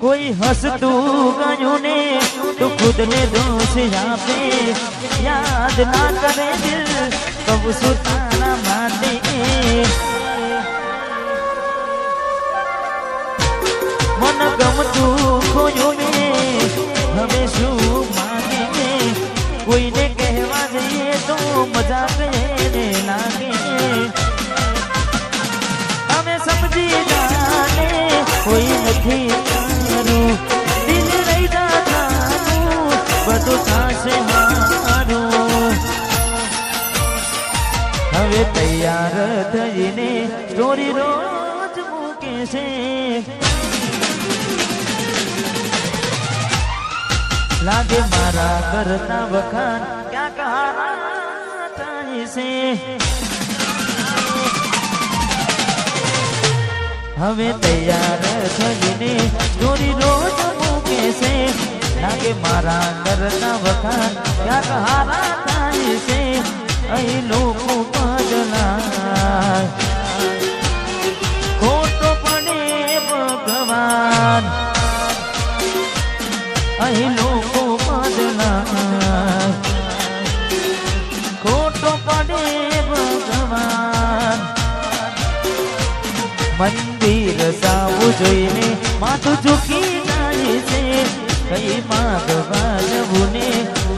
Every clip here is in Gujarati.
कोई हंसतू गयूं ने तो खुद ने दोष आपे याद ना करे दिल कब सुताना माटे मन गमतू खोयो ने हमें शू मांगे कोई ने कहवा जाइए तो मजा कहने लागे हमें समझी जाने कोई नहीं करूं दिल नहीं जाऊं બધું થાશે મારું હવે તૈયાર થઈને સ્ટોરી રોજ મૂકે છે લાગે મારા કરતા વખાણ ક્યાં કહારા થાય છે હવે તૈયાર થઈને સ્ટોરી રોજ મૂકે છે લાગે મારા કરતા વખાણ ક્યાં કહારા થાય છે અહીં લોકો બદલાય ખોટો પડે ભગવાન અહીં લોકો બદલાય ખોટો પડે ભગવાન મંદિર સાવું જોઈને માથું ઝૂકી જાય છે કઈ માગવા જવું ને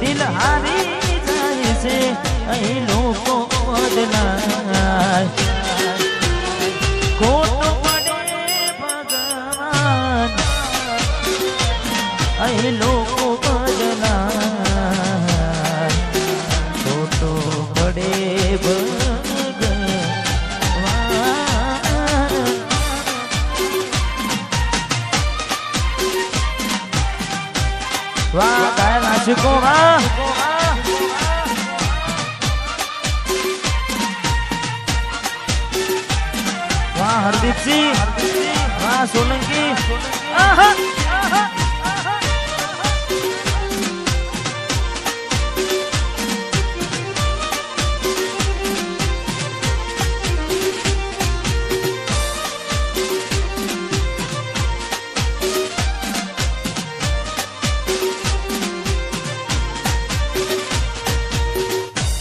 દિલ હારી જાય છે અહીં લોકો બદલાય ખોટો પડે ભગવાન અહીં લોકો બદલાય ખોટો પડે વાહ ગાયન આશિકો વાહ વાહ હરદીપસિંહ વાહ સોલંકી આહા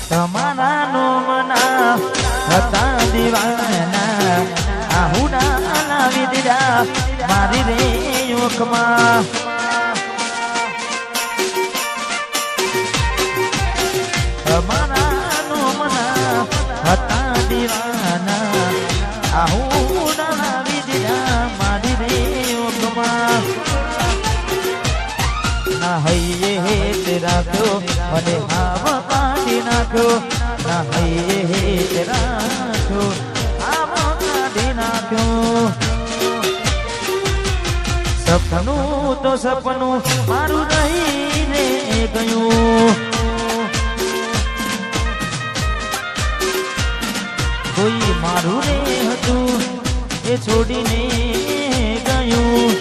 તમારા નો મના હતા દીવાના આહુડા લાવી દીધા મારી રે યોકમાં તમારા નો મના હતા દીવાના આહુડા લાવી દીધા મારી રે યોકમાં ના હૈયે હેત રાખ્યો અને હાવ કાઢી નાખ્યો ના હૈયે હેત રાખ્યો હાવ કાઢી નાખ્યો સપનું તો સપનું મારું રહીને ગયું કોઈ મારું રે હતું એ છોડીને ગયું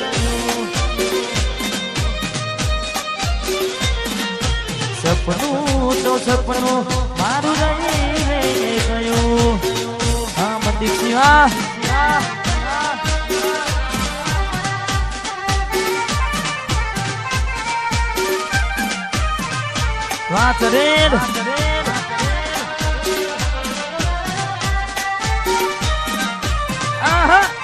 સપનું તો સપનું મારું રહીને ગયું હા મંદિર વાહ ચરેડ આહા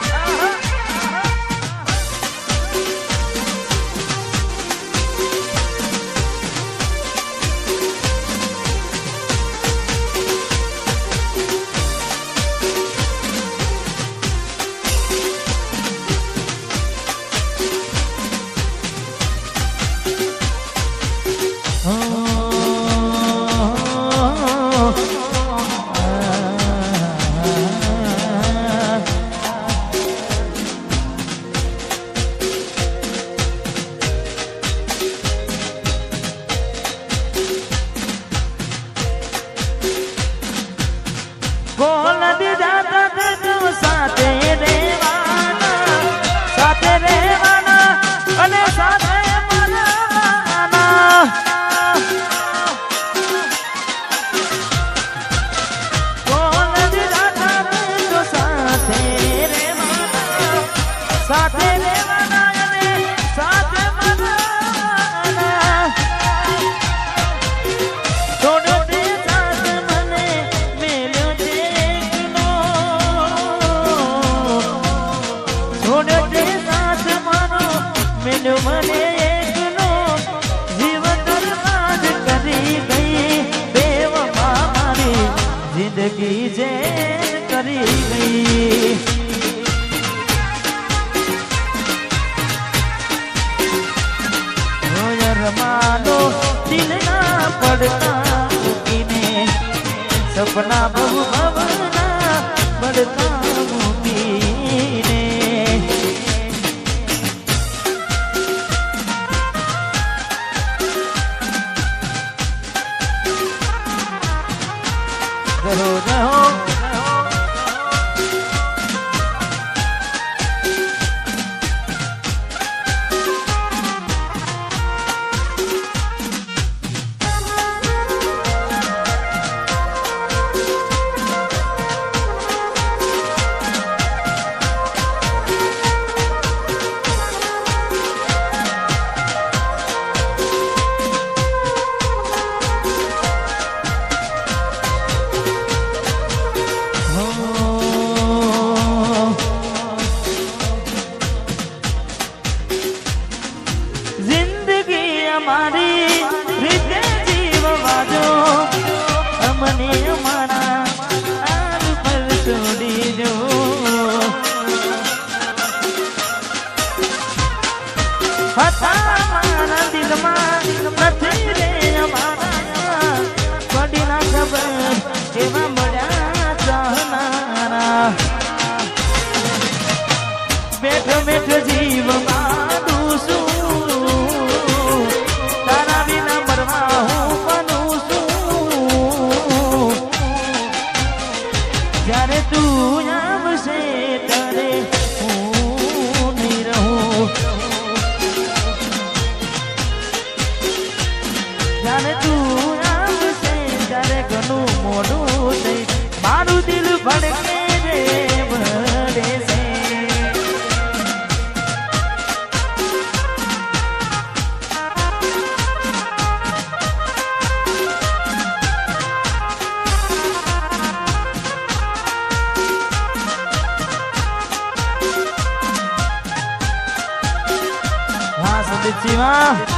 પડતા મૂકીને સપના બહુ ભવના પડતા મૂકીને રહો રહો બેઠો બેઠો જીવ માનું છું તારા વિના મરવા હું બનું છું જ્યારે તું આવશે ત્યારે હું નહીં રહું જ્યારે તું આવશે ત્યારે ઘણું મોડું થઈ મારું દિલ ભડકે રે ભરે છે Siva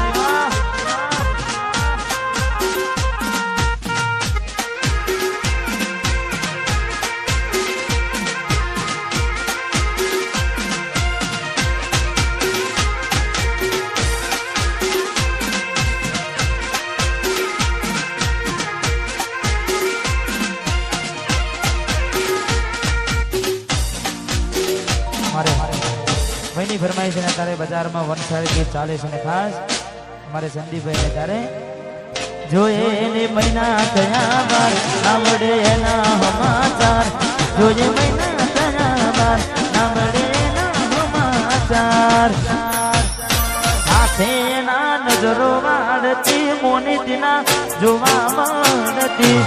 ભાઈની ફરમાઈશ ને તારે બજારમાં વનસારી ગીત ચાલે છે ને ખાસ અમારે સંદીપભાઈ ને તારે જોઈએ એને મહિના થયા બાર ના મળે એના સમાચાર જોઈએ મહિના થયા બાર ના મળે એના સમાચાર હાથે એના નજરો વાળતી મોની દિના જોવા મળતી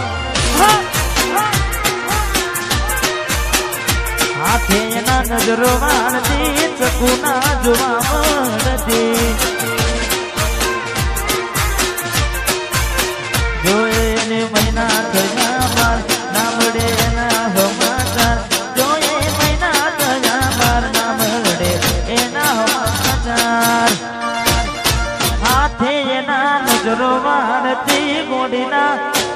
હાથે એના નજરો વાળતી ચકુના જોવા મળતી જોયે ને મહિના થયા બાર ના મળે એના સમાચાર જોયે મહિના થયા બાર ના મળે એના સમાચાર હાથે એના નજરો વાળતી ગોડીના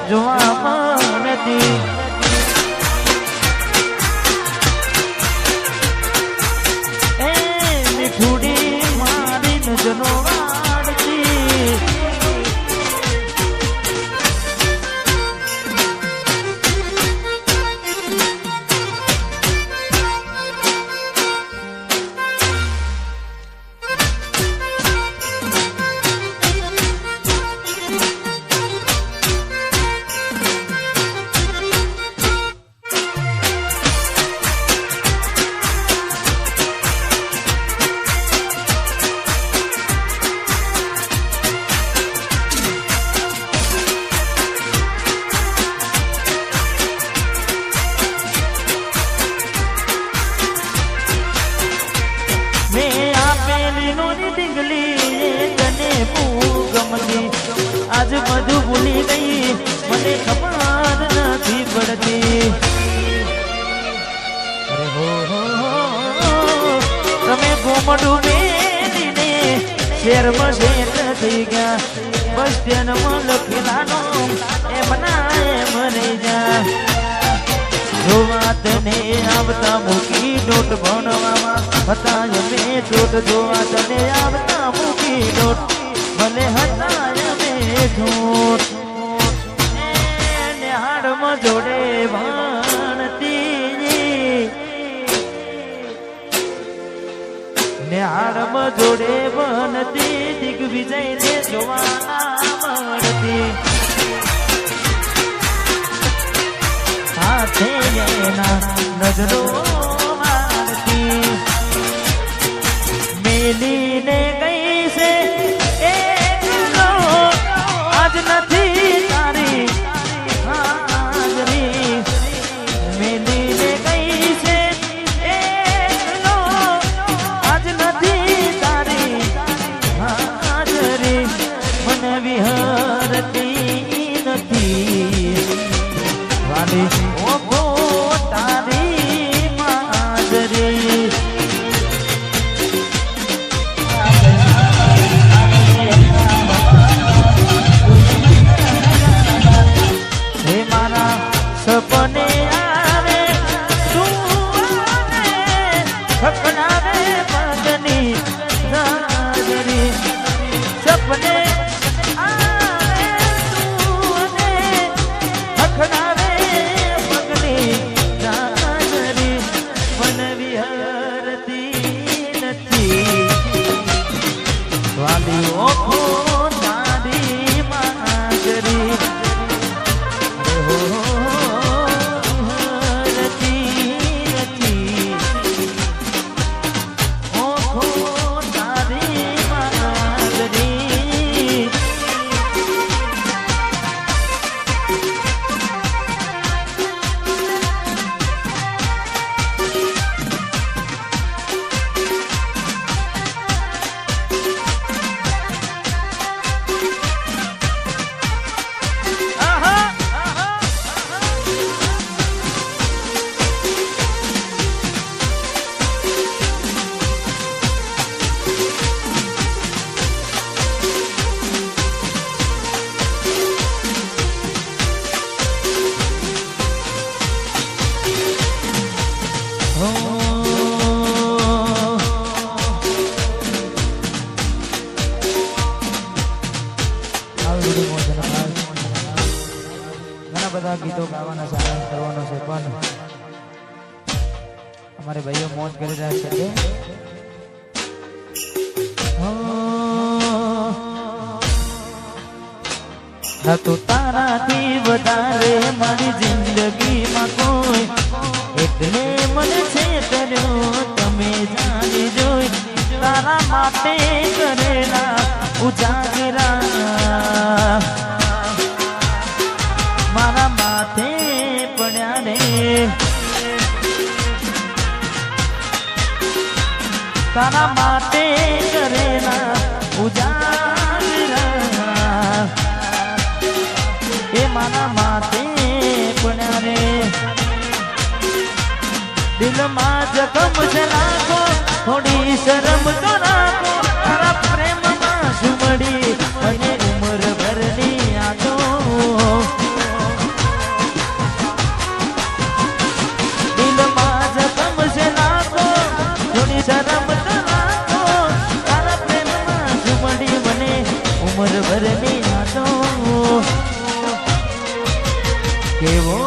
જોવા મળતી થોડી મારી નજરો વાળતી आज मधु भूली गई मने खबर नहीं पड़ती अरे हो तमे घूमडू बेने शेर में शेर थी गया बस स्टेन में लखीलानो ए बनाए मरे जा जो बात ने आवता मुकी नोट बनवा हताय में टोट जो बात ने आवता मुकी नोट भले हताय में झूठ જોડે ભણતી ને આરમ જોડે ભણતી દિગ્વિજય ને જોવા મળતી સાથે એના નજરો મારતી મેલીને ગઈ છે એકલો આજ નથી તારી હાજરી મેલીને ગઈ છે એકલો આજ નથી તારી હાજરી મને વિહરતી નથી વાલી ઓગો તારી માજરી હે મારા સપને આવે સુવાને સપનાવે પગની હાજરી સપને આવે સુવાને સપનાવે પગની હાજરી મન વિહરતી નથી વાલી ઓખો તારી માજરી ઘણા બધા ગીતો ગાવાના સારાંશ કરવાનો છે પણ અમારે ભાઈઓ મોજ કરી રહ્યા છે ના તો તારાથી વધારે મારી જિંદગીમાં કોઈ એટલે મને છે કર્યો તમે જાણી જોઈ તારા માટે કરેલા ઉજાગરા મારા માથે પડ્યા રે તારા માટે કરેલા ઉજાગરા એ મારા માથે પડ્યા રે દિલમાં જખમ છે રાખો થોડી શરમ તો રાખો તારા પ્રેમમાં સુમડી અને ઉમર ભરની યાદો દિલમાં જખમ છે રાખો થોડી શરમ તો રાખો તારા પ્રેમમાં સુમડી મને ઉમર ભરની યાદો કેવો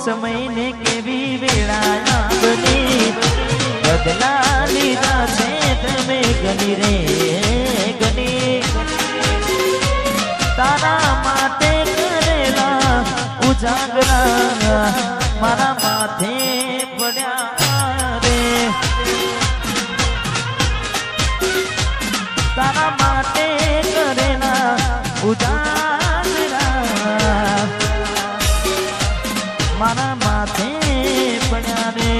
સમય ને કેવી વેળા બની બદલા લીધા છે તમે ગની રે ગની તારા માટે કરેલા ઉજાગરા મારા માથે પડ્યા રે તારા માટે કરેલા ઉજાગરા મારા માથે પડ્યા રે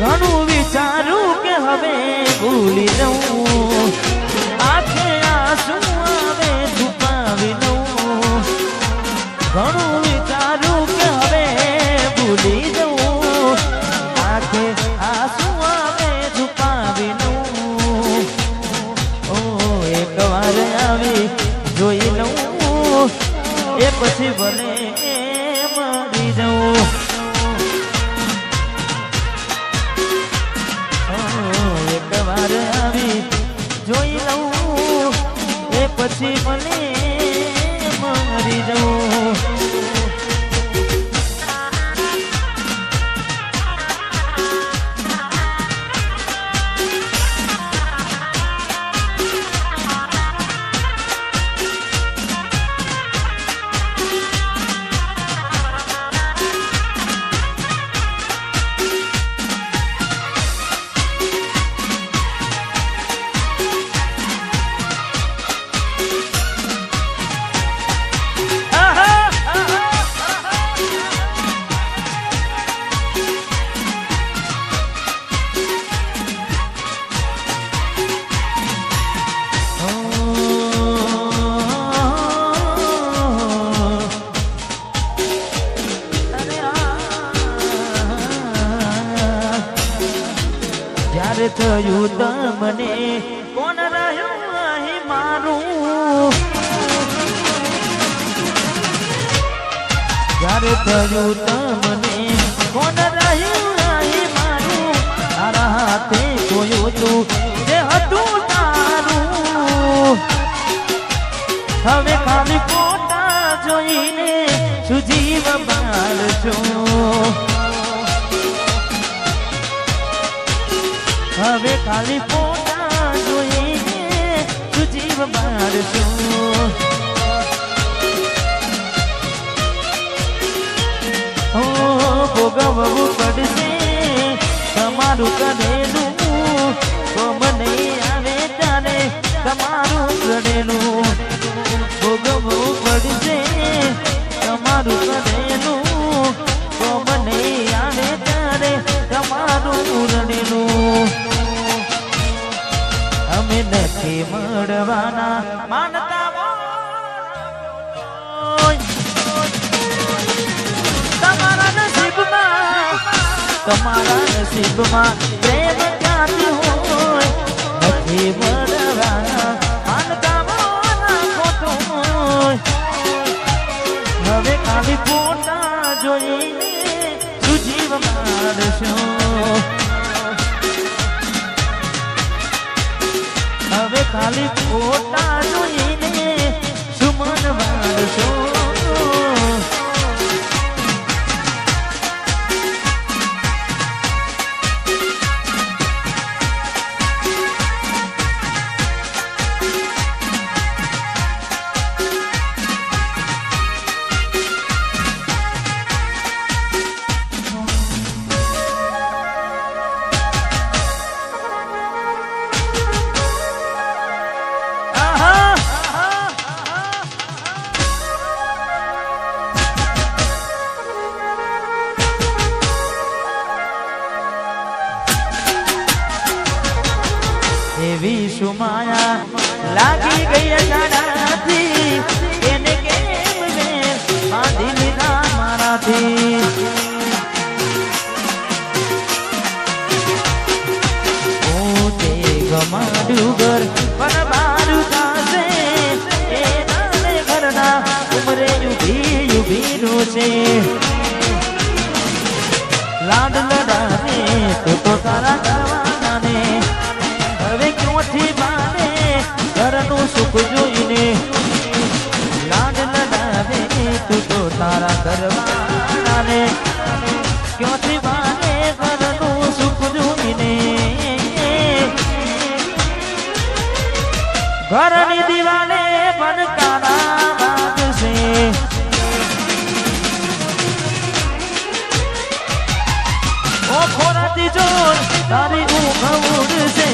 ઘણું વિચારું કે હવે ભૂલી જવું આંખે આંસુ આવે છુપાવી દઉં ઘણું વિચારું કે હવે ભૂલી જવું આંખે આંસુ આવે છુપાવી દઉં ઓ એક વાર આવી જોઈ લઉં એ પછી ભલે મરી જાઉં એક વાર આવી જોઈ લઉં એ પછી મને મરી જાઉં તમને કોણ રહ્યું અહીં મારું જ્યારે થયું તમને કોણ રહ્યું અહીં મારું તારા હાથે જોયું તું જે હતું તારું હવે ખાલી ફોટા જોઈને શું જીવ બાળજો હવે ખાલી ફોટા જોઈને તું જીવ બાળજો ભોગવવું પડશે તમારું કરેલું કોમ નહીં આવે ત્યારે તમારું કરેલું ભોગવવું પડશે તમારું કરેલું કોમ નહીં આવે ત્યારે તમારું રડેલું અમે નથી મળવાના માનતા તમારા નસીબમાં પ્રેમ ક્યાંથી હોય નથી મળવાના માનતા ખોટું હોય હવે ખાલી ફોટા જોઈને તું જીવ મારશો હવે ખાલી ફોટા જોઈને શું મન મારશો એવી સુમાયા લાગી ગઈ અજાણાથી એને કેમ મેં બાંધી લીધા મારાથી ઊંચે ગમાડ્યું ઘર પણ મારું થશે એ નાને ઘરના ઉમરે યુભીનું છે લાડ લડાને તો તારા કરવાના ને હવે ક્યોથી માને ઘરનું સુખ જોઈને લાડ લડાવે તું તો તારા ઘરવાળાને ક્યોથી માને ઘરનું સુખ જોઈને ઘરની દિવાલે બનકારા વાગશે ઓ ખોરાતી જોર તારી ઊંઘ ઉડશે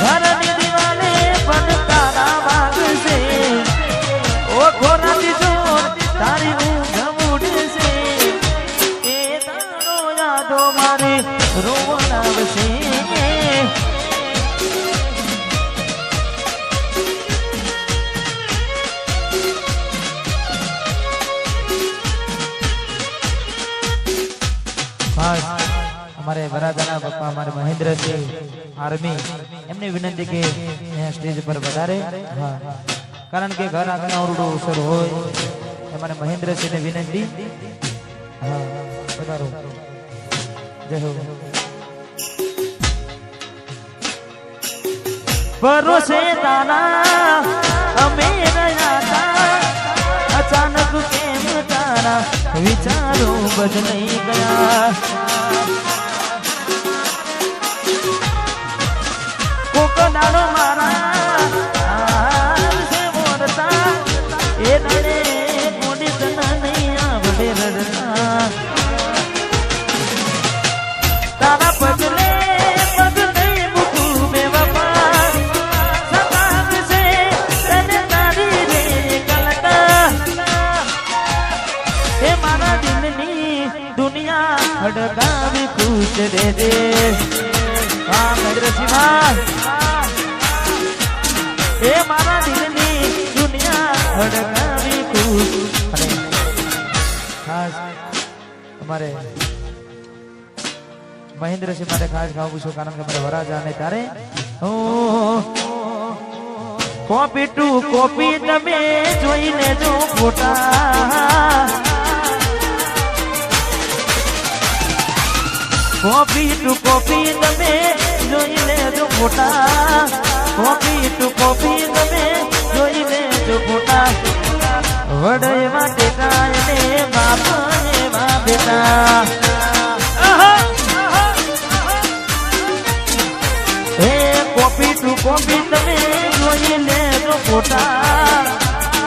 ઘરની દિવાલે બનકારા વાગશે ઓ ખોરાતી જોર તારી ઊંઘ ઉડશે એ તારો યાદો મારે રોવડાવશે हमारे वरादाना पप्पा हमारे महेंद्र सिंह आर्मी एमने विनंती के यहाँ स्टेज पर पधारे हाँ कारण के घर आंगण ओरडो सर हो हमारे महेंद्र सिंह ने विनंती हाँ पधारो जय हो भरोसे ताना अमे रहा था अचानक केम तारा विचारों बदल गया कोकनाडो मारा से मोरता ए नडे मोडी तना नहीं आवडे रडता तारा पगले पगले मुकू बेवफा सताव से तने तारी रे कलका ए मारा दिलनी दुनिया हड़कावी खुश दे दे हाँ महेंद्र सिंह ए मारा दिलनी दुनिया हड़कावी खुश अरे खास हमारे મહેન્દ્રસિંહ માટે ખાસ ગાવું છું કારણ કે મારે વરાજા ને તારે કોપી ટુ કોપી તમે જોઈને જો ફોટા કોપી ટુ કોપી તમે જોઈને જો ફોટા કોપી ટુ કોપી તમે જોઈને જો ફોટા વડે માટે કાયને બાપ એવા બેટા હે કોપી ટુ કોપી તમે જોઈને જો ફોટા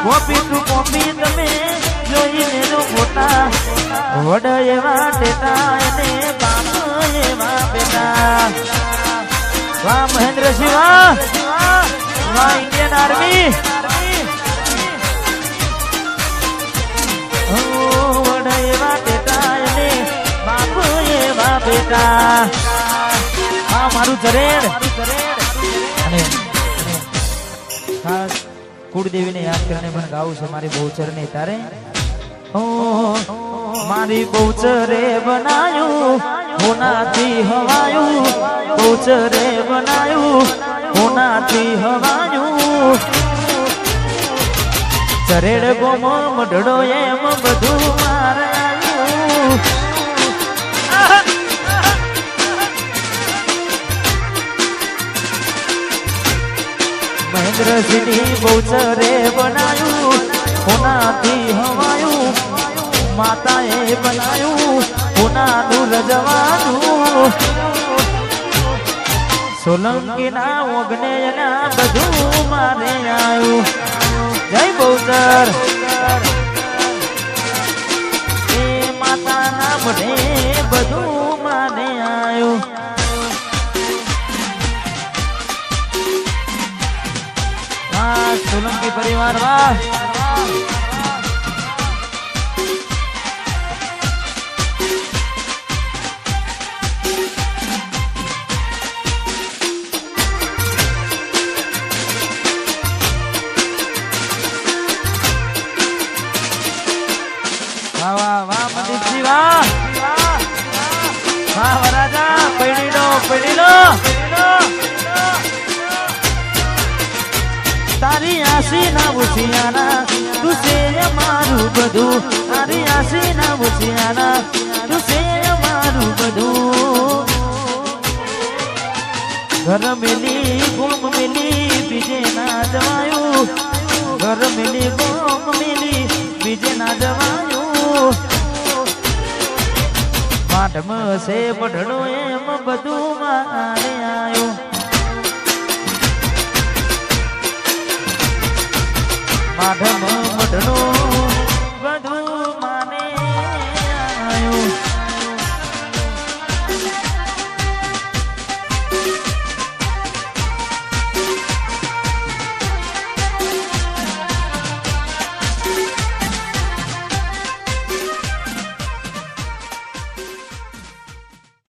કોપી ટુ કોપી તમે જોઈને જો ફોટા વડે એવા કાયને બાપ એવા બેટા વાહ મહેન્દ્રસિંહ વાહ વાહ ઇન્ડિયન આર્મી બેટા હા મારું જરેડ અને ખાસ કુળદેવીને યાદ કરીને પણ ગાવું છે મારી બહુચર ને તારે મારી બહુચરે બનાયું હોનાથી હવાયું બહુચરે બનાયું હોનાથી હવાયું જરેડ ગોમો મઢડો એમ બધું મારે આવ્યું મહેન્દ્રસિંહની બહુચરે બનાયું હોનાથી હવાયું માતાએ બનાયું હોનાનું રજવાનું સોલંકીના ઓગણેના બધું મારે આવ્યું જય બહુચર એ માતાના મને બધું મારે આવ્યું સોલંકી પરિવાર વાહ વાહ વાહ મનીષજી વાહ વાહ વરાજા પડી લો તારી આસી ના ઉછિયાના તું છે મારું બધું તારી આસી ના ઉછિયાના તું છે મારું બધું ઘર મેલી ગોમ મેલી બીજે ના જવાયું ઘર મેલી ગોમ મેલી બીજે ના જવાયું માટમ છે પઢડો એમ બધું મારે આવ્યું માધમ મઢનો બધું